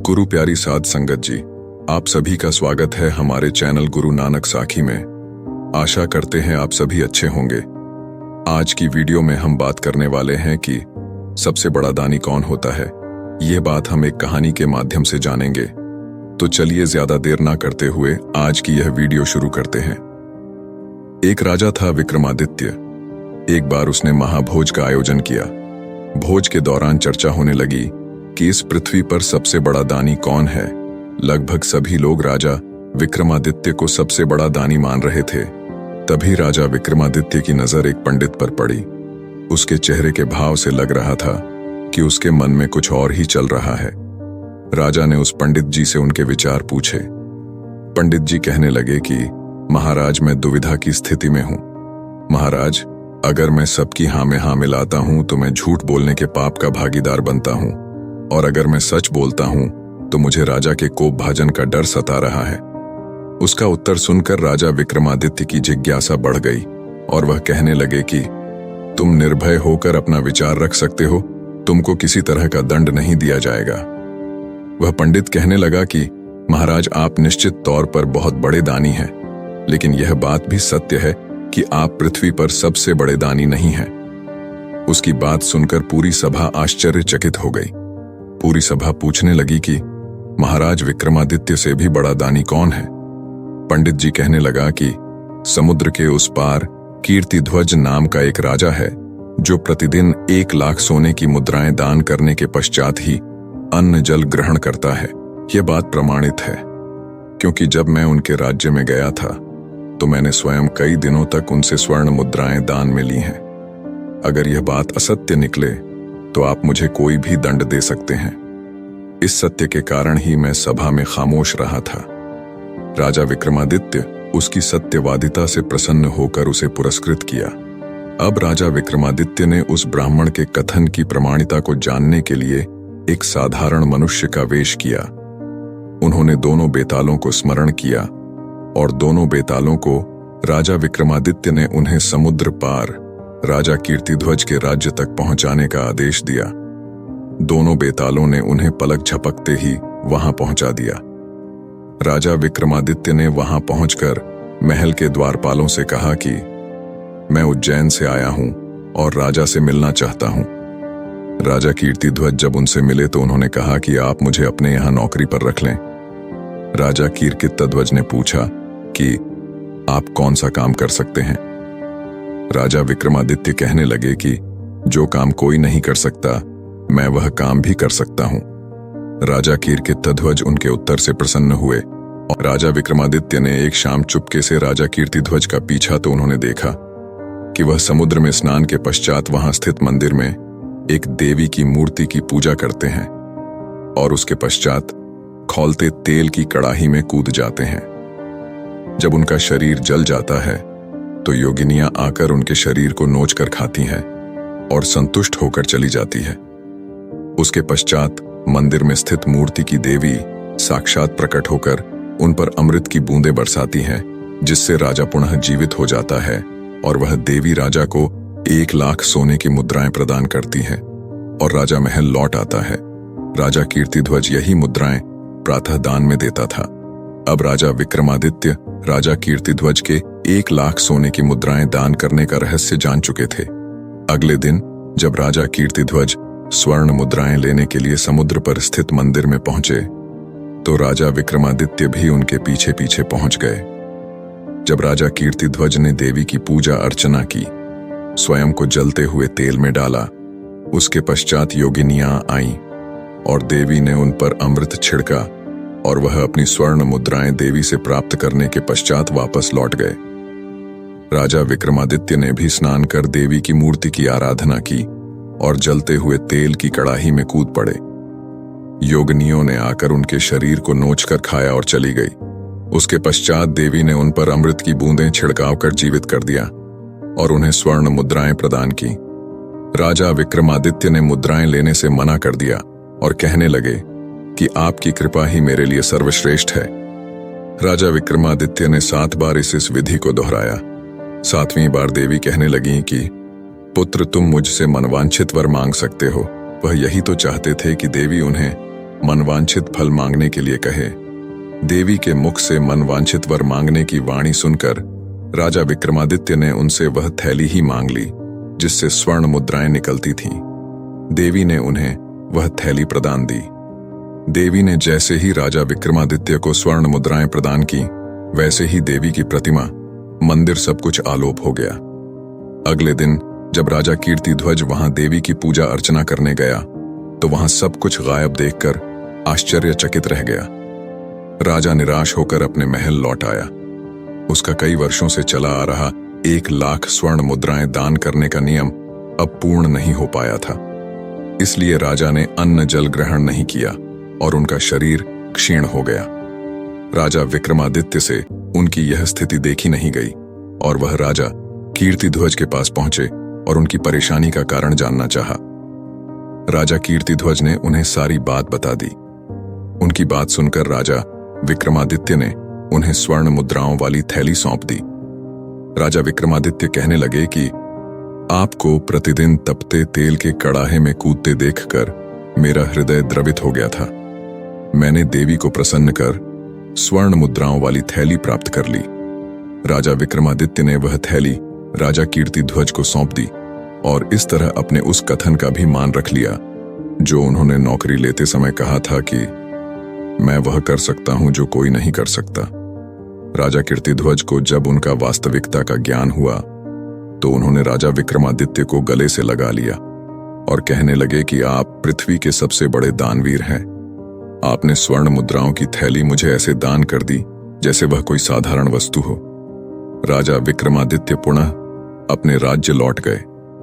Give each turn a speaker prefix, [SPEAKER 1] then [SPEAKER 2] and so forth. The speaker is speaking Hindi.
[SPEAKER 1] गुरु प्यारी साध संगत जी, आप सभी का स्वागत है हमारे चैनल गुरु नानक साखी में। आशा करते हैं आप सभी अच्छे होंगे। आज की वीडियो में हम बात करने वाले हैं कि सबसे बड़ा दानी कौन होता है। ये बात हम एक कहानी के माध्यम से जानेंगे। तो चलिए ज्यादा देर ना करते हुए आज की यह वीडियो शुरू करते हैं। एक राजा था विक्रमादित्य। एक बार उसने महाभोज का आयोजन किया। भोज के दौरान चर्चा होने लगी कि इस पृथ्वी पर सबसे बड़ा दानी कौन है। लगभग सभी लोग राजा विक्रमादित्य को सबसे बड़ा दानी मान रहे थे। तभी राजा विक्रमादित्य की नजर एक पंडित पर पड़ी। उसके चेहरे के भाव से लग रहा था कि उसके मन में कुछ और ही चल रहा है। राजा ने उस पंडित जी से उनके विचार पूछे। पंडित जी कहने लगे कि महाराज, मैं दुविधा की स्थिति में हूं। महाराज, अगर मैं सबकी हाँ में हाँ मिलाता हूं तो मैं झूठ बोलने के पाप का भागीदार बनता हूं, और अगर मैं सच बोलता हूं तो मुझे राजा के कोप भाजन का डर सता रहा है। उसका उत्तर सुनकर राजा विक्रमादित्य की जिज्ञासा बढ़ गई और वह कहने लगे कि तुम निर्भय होकर अपना विचार रख सकते हो, तुमको किसी तरह का दंड नहीं दिया जाएगा। वह पंडित कहने लगा कि महाराज, आप निश्चित तौर पर बहुत बड़े दानी हैं, लेकिन यह बात भी सत्य है कि आप पृथ्वी पर सबसे बड़े दानी नहीं हैं। उसकी बात सुनकर पूरी सभा आश्चर्यचकित हो गई। पूरी सभा पूछने लगी कि महाराज, विक्रमादित्य से भी बड़ा दानी कौन है। पंडित जी कहने लगा कि समुद्र के उस पार कीर्तिध्वज नाम का एक राजा है, जो प्रतिदिन 1 लाख सोने की मुद्राएं दान करने के पश्चात ही अन्न जल ग्रहण करता है। यह बात प्रमाणित है, क्योंकि जब मैं उनके राज्य में गया था तो मैंने स्वयं कई दिनों तक उनसे स्वर्ण मुद्राएं दान में ली हैं। अगर यह बात असत्य निकले तो आप मुझे कोई भी दंड दे सकते हैं। इस सत्य के कारण ही मैं सभा में खामोश रहा था। राजा विक्रमादित्य उसकी सत्यवादिता से प्रसन्न होकर उसे पुरस्कृत किया। अब राजा विक्रमादित्य ने उस ब्राह्मण के कथन की प्रमाणिकता को जानने के लिए एक साधारण मनुष्य का वेश किया। उन्होंने दोनों बेतालों को स्मरण किया और दोनों बेतालों को राजा विक्रमादित्य ने उन्हें समुद्र पार राजा कीर्तिध्वज के राज्य तक पहुंचाने का आदेश दिया। दोनों बेतालों ने उन्हें पलक झपकते ही वहां पहुंचा दिया। राजा विक्रमादित्य ने वहां पहुंचकर महल के द्वारपालों से कहा कि मैं उज्जैन से आया हूं और राजा से मिलना चाहता हूं। राजा कीर्तिध्वज जब उनसे मिले तो उन्होंने कहा कि आप मुझे अपने यहां नौकरी पर रख लें। राजा कीर्तिध्वज ने पूछा कि आप कौन सा काम कर सकते हैं। राजा विक्रमादित्य कहने लगे कि जो काम कोई नहीं कर सकता, मैं वह काम भी कर सकता हूं। राजा कीर्तिध्वज उनके उत्तर से प्रसन्न हुए और राजा विक्रमादित्य ने एक शाम चुपके से राजा कीर्तिध्वज का पीछा तो उन्होंने देखा कि वह समुद्र में स्नान के पश्चात वहां स्थित मंदिर में एक देवी की मूर्ति की पूजा करते हैं और उसके पश्चात खौलते तेल की कड़ाही में कूद जाते हैं। जब उनका शरीर जल जाता है तो योगिनियां आकर उनके शरीर को नोचकर खाती हैं और संतुष्ट होकर चली जाती है। उसके पश्चात मंदिर में स्थित मूर्ति की देवी साक्षात प्रकट होकर उन पर अमृत की बूंदें बरसाती हैं, जिससे राजा पुनः जीवित हो जाता है और वह देवी राजा को 1 लाख सोने की मुद्राएं प्रदान करती हैं और राजा महल लौट आता है। राजा कीर्तिध्वज यही मुद्राएं प्रातः दान में देता था। अब राजा विक्रमादित्य राजा कीर्तिध्वज के 1 लाख सोने की मुद्राएं दान करने का रहस्य जान चुके थे। अगले दिन जब राजा कीर्तिध्वज स्वर्ण मुद्राएं लेने के लिए समुद्र पर स्थित मंदिर में पहुंचे तो राजा विक्रमादित्य भी उनके पीछे पीछे पहुंच गए। जब राजा कीर्तिध्वज ने देवी की पूजा अर्चना की, स्वयं को जलते हुए तेल में डाला, उसके पश्चात योगिनियां आईं और देवी ने उन पर अमृत छिड़का और वह अपनी स्वर्ण मुद्राएं देवी से प्राप्त करने के पश्चात वापस लौट गए। राजा विक्रमादित्य ने भी स्नान कर देवी की मूर्ति की आराधना की और जलते हुए तेल की कड़ाही में कूद पड़े। योगिनियों ने आकर उनके शरीर को नोचकर खाया और चली गई। उसके पश्चात देवी ने उन पर अमृत की बूंदें छिड़काव कर जीवित कर दिया और उन्हें स्वर्ण मुद्राएं प्रदान की। राजा विक्रमादित्य ने मुद्राएं लेने से मना कर दिया और कहने लगे कि आपकी कृपा ही मेरे लिए सर्वश्रेष्ठ है। राजा विक्रमादित्य ने 7 बार इस विधि को दोहराया। 7वीं बार देवी कहने लगी कि पुत्र, तुम मुझसे मनवांछित वर मांग सकते हो। वह यही तो चाहते थे कि देवी उन्हें मनवांछित फल मांगने के लिए कहे। देवी के मुख से मनवांछित वर मांगने की वाणी सुनकर राजा विक्रमादित्य ने उनसे वह थैली ही मांग ली जिससे स्वर्ण मुद्राएं निकलती थीं। देवी ने उन्हें वह थैली प्रदान दी। देवी ने जैसे ही राजा विक्रमादित्य को स्वर्ण मुद्राएं प्रदान की, वैसे ही देवी की प्रतिमा, मंदिर सब कुछ आलोप हो गया। अगले दिन जब राजा कीर्तिध्वज वहां देवी की पूजा अर्चना करने गया तो वहां सब कुछ गायब देखकर आश्चर्यचकित रह गया। राजा निराश होकर अपने महल लौट आया। उसका कई वर्षों से चला आ रहा 1,00,000 स्वर्ण मुद्राएं दान करने का नियम अब पूर्ण नहीं हो पाया था। इसलिए राजा ने अन्न जल ग्रहण नहीं किया और उनका शरीर क्षीण हो गया। राजा विक्रमादित्य से उनकी यह स्थिति देखी नहीं गई और वह राजा कीर्तिध्वज के पास पहुंचे और उनकी परेशानी का कारण जानना चाहा। राजा कीर्तिध्वज ने उन्हें सारी बात बता दी। उनकी बात सुनकर राजा विक्रमादित्य ने उन्हें स्वर्ण मुद्राओं वाली थैली सौंप दी। राजा विक्रमादित्य कहने लगे कि आपको प्रतिदिन तपते तेल के कड़ाहे में कूदते देखकर मेरा हृदय द्रवित हो गया था। मैंने देवी को प्रसन्न कर स्वर्ण मुद्राओं वाली थैली प्राप्त कर ली। राजा विक्रमादित्य ने वह थैली राजा कीर्तिध्वज को सौंप दी और इस तरह अपने उस कथन का भी मान रख लिया जो उन्होंने नौकरी लेते समय कहा था कि मैं वह कर सकता हूं जो कोई नहीं कर सकता। राजा कीर्तिध्वज को जब उनका वास्तविकता का ज्ञान हुआ तो उन्होंने राजा विक्रमादित्य को गले से लगा लिया और कहने लगे कि आप पृथ्वी के सबसे बड़े दानवीर हैं। आपने स्वर्ण मुद्राओं की थैली मुझे ऐसे दान कर दी जैसे वह कोई साधारण वस्तु हो। राजा विक्रमादित्य पुनः अपने राज्य लौट गए।